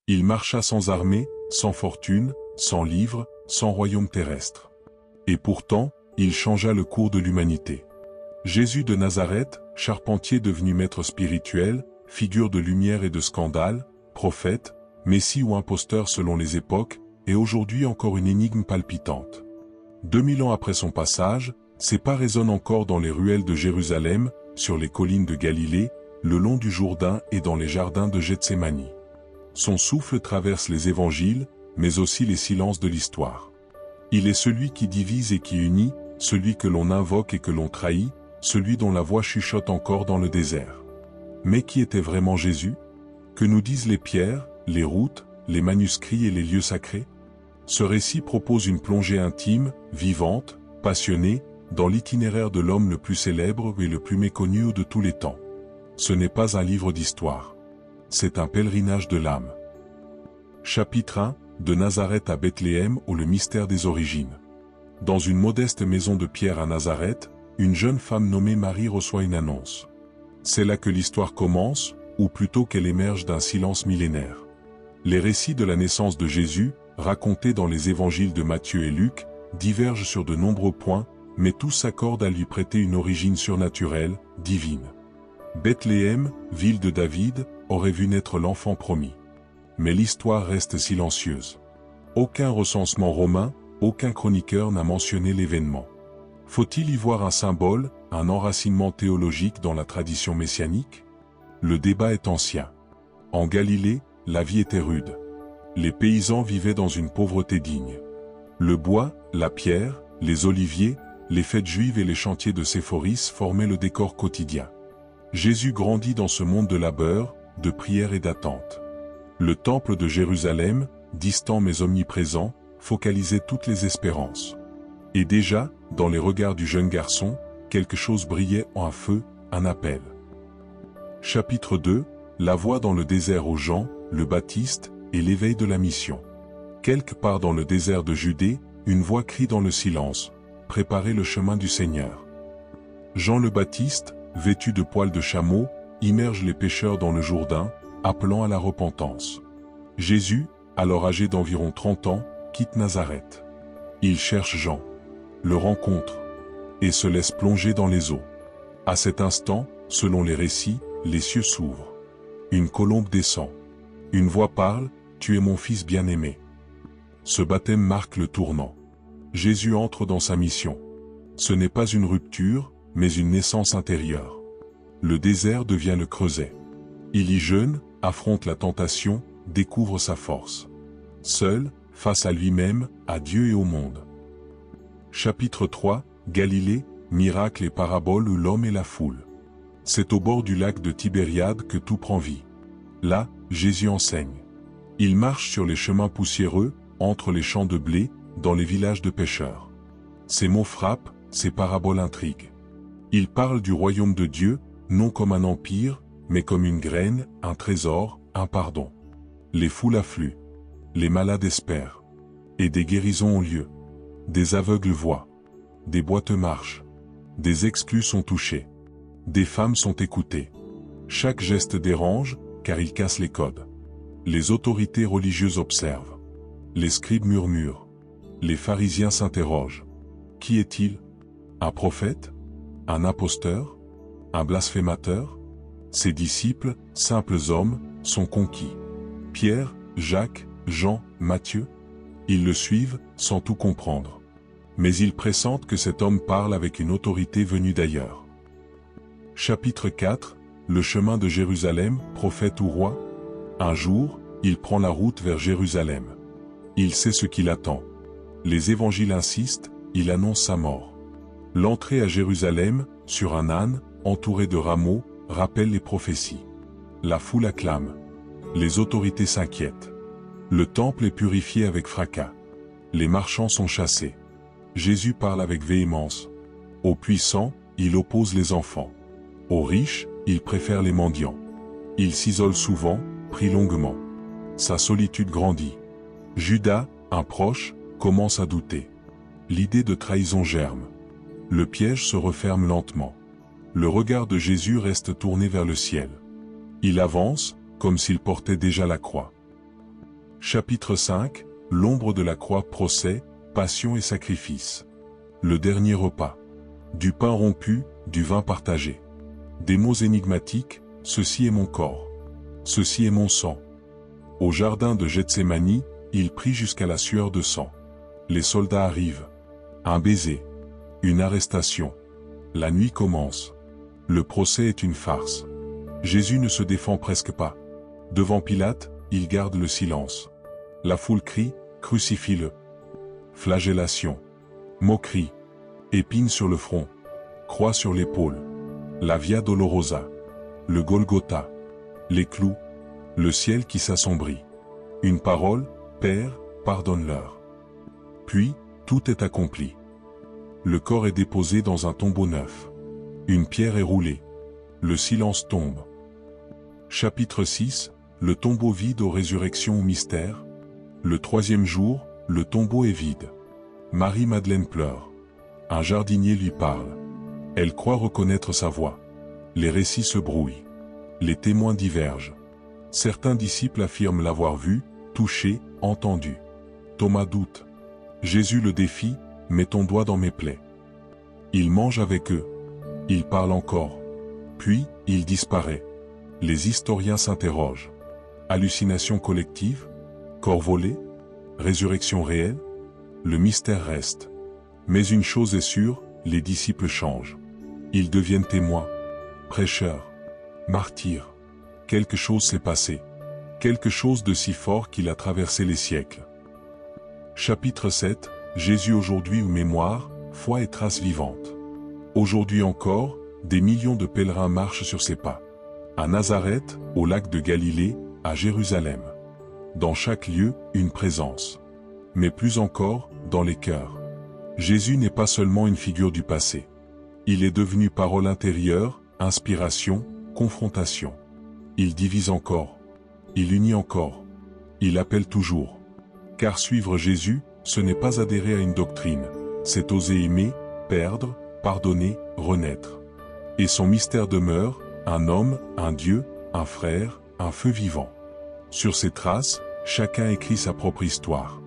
Il marcha sans armée, sans fortune, sans livre, sans royaume terrestre. Et pourtant, il changea le cours de l'humanité. Jésus de Nazareth, charpentier devenu maître spirituel, figure de lumière et de scandale, prophète, messie ou imposteur selon les époques, est aujourd'hui encore une énigme palpitante. 2000 ans après son passage, ses pas résonnent encore dans les ruelles de Jérusalem, sur les collines de Galilée, le long du Jourdain et dans les jardins de Gethsémani. Son souffle traverse les évangiles, mais aussi les silences de l'histoire. Il est celui qui divise et qui unit, celui que l'on invoque et que l'on trahit, celui dont la voix chuchote encore dans le désert. Mais qui était vraiment Jésus? Que nous disent les pierres, les routes, les manuscrits et les lieux sacrés? Ce récit propose une plongée intime, vivante, passionnée, dans l'itinéraire de l'homme le plus célèbre et le plus méconnu de tous les temps. Ce n'est pas un livre d'histoire. C'est un pèlerinage de l'âme. Chapitre 1, de Nazareth à Bethléem ou le mystère des origines. Dans une modeste maison de pierre à Nazareth, une jeune femme nommée Marie reçoit une annonce. C'est là que l'histoire commence, ou plutôt qu'elle émerge d'un silence millénaire. Les récits de la naissance de Jésus, racontés dans les évangiles de Matthieu et Luc, divergent sur de nombreux points, mais tous s'accordent à lui prêter une origine surnaturelle, divine. Bethléem, ville de David, aurait vu naître l'enfant promis. Mais l'histoire reste silencieuse. Aucun recensement romain, aucun chroniqueur n'a mentionné l'événement. Faut-il y voir un symbole, un enracinement théologique dans la tradition messianique? Le débat est ancien. En Galilée, la vie était rude. Les paysans vivaient dans une pauvreté digne. Le bois, la pierre, les oliviers, les fêtes juives et les chantiers de Séphoris formaient le décor quotidien. Jésus grandit dans ce monde de labeur, de prière et d'attente. Le temple de Jérusalem, distant mais omniprésent, focalisait toutes les espérances. Et déjà, dans les regards du jeune garçon, quelque chose brillait en un feu, un appel. Chapitre 2, la voix dans le désert aux Jean, le Baptiste, et l'éveil de la mission. Quelque part dans le désert de Judée, une voix crie dans le silence, « Préparez le chemin du Seigneur ». Jean le Baptiste, vêtu de poils de chameau, immerge les pécheurs dans le Jourdain, appelant à la repentance. Jésus, alors âgé d'environ 30 ans, quitte Nazareth. Il cherche Jean, le rencontre, et se laisse plonger dans les eaux. À cet instant, selon les récits, les cieux s'ouvrent. Une colombe descend. Une voix parle, « Tu es mon fils bien-aimé ». Ce baptême marque le tournant. Jésus entre dans sa mission. Ce n'est pas une rupture, mais une naissance intérieure. Le désert devient le creuset. Il y jeûne, affronte la tentation, découvre sa force. Seul, face à lui-même, à Dieu et au monde. Chapitre 3, Galilée, miracles et paraboles où l'homme et la foule. C'est au bord du lac de Tibériade que tout prend vie. Là, Jésus enseigne. Il marche sur les chemins poussiéreux, entre les champs de blé, dans les villages de pêcheurs. Ses mots frappent, ses paraboles intriguent. Il parle du royaume de Dieu, non comme un empire, mais comme une graine, un trésor, un pardon. Les foules affluent. Les malades espèrent. Et des guérisons ont lieu. Des aveugles voient. Des boiteux marchent. Des exclus sont touchés. Des femmes sont écoutées. Chaque geste dérange, car il casse les codes. Les autorités religieuses observent. Les scribes murmurent. Les pharisiens s'interrogent. Qui est-il? Un prophète? Un imposteur? Un blasphémateur? Ses disciples, simples hommes, sont conquis. Pierre, Jacques, Jean, Matthieu? Ils le suivent, sans tout comprendre. Mais ils pressentent que cet homme parle avec une autorité venue d'ailleurs. Chapitre 4, le chemin de Jérusalem, prophète ou roi? Un jour, il prend la route vers Jérusalem. Il sait ce qui l'attend. Les évangiles insistent, il annonce sa mort. L'entrée à Jérusalem, sur un âne, entouré de rameaux, rappelle les prophéties. La foule acclame. Les autorités s'inquiètent. Le temple est purifié avec fracas. Les marchands sont chassés. Jésus parle avec véhémence. Aux puissants, il oppose les enfants. Aux riches, il préfère les mendiants. Il s'isole souvent, prie longuement. Sa solitude grandit. Judas, un proche, commence à douter. L'idée de trahison germe. Le piège se referme lentement. Le regard de Jésus reste tourné vers le ciel. Il avance, comme s'il portait déjà la croix. Chapitre 5, l'ombre de la croix, procès, passion et sacrifice. Le dernier repas. Du pain rompu, du vin partagé. Des mots énigmatiques, ceci est mon corps. Ceci est mon sang. Au jardin de Gethsémani, il prie jusqu'à la sueur de sang. Les soldats arrivent. Un baiser. Une arrestation. La nuit commence. Le procès est une farce. Jésus ne se défend presque pas. Devant Pilate, il garde le silence. La foule crie, crucifie-le. Flagellation. Moquerie. Épine sur le front. Croix sur l'épaule. La Via Dolorosa. Le Golgotha. Les clous. Le ciel qui s'assombrit. Une parole, Père, pardonne-leur. Puis, tout est accompli. Le corps est déposé dans un tombeau neuf. Une pierre est roulée. Le silence tombe. Chapitre 6, le tombeau vide aux résurrections au mystère. Le troisième jour, le tombeau est vide. Marie-Madeleine pleure. Un jardinier lui parle. Elle croit reconnaître sa voix. Les récits se brouillent. Les témoins divergent. Certains disciples affirment l'avoir vu, touché, entendu. Thomas doute. Jésus le défie, mets ton doigt dans mes plaies. Il mange avec eux. Il parle encore. Puis, il disparaît. Les historiens s'interrogent. Hallucination collective? Corps volé? Résurrection réelle? Le mystère reste. Mais une chose est sûre, les disciples changent. Ils deviennent témoins, prêcheurs, martyrs. Quelque chose s'est passé. Quelque chose de si fort qu'il a traversé les siècles. Chapitre 7, Jésus aujourd'hui ou mémoire, foi et traces vivantes. Aujourd'hui encore, des millions de pèlerins marchent sur ses pas. À Nazareth, au lac de Galilée, à Jérusalem. Dans chaque lieu, une présence. Mais plus encore, dans les cœurs. Jésus n'est pas seulement une figure du passé. Il est devenu parole intérieure, inspiration, confrontation. Il divise encore. Il unit encore. Il appelle toujours. Car suivre Jésus, ce n'est pas adhérer à une doctrine. C'est oser aimer, perdre, pardonner, renaître. Et son mystère demeure, un homme, un Dieu, un frère, un feu vivant. Sur ses traces, chacun écrit sa propre histoire.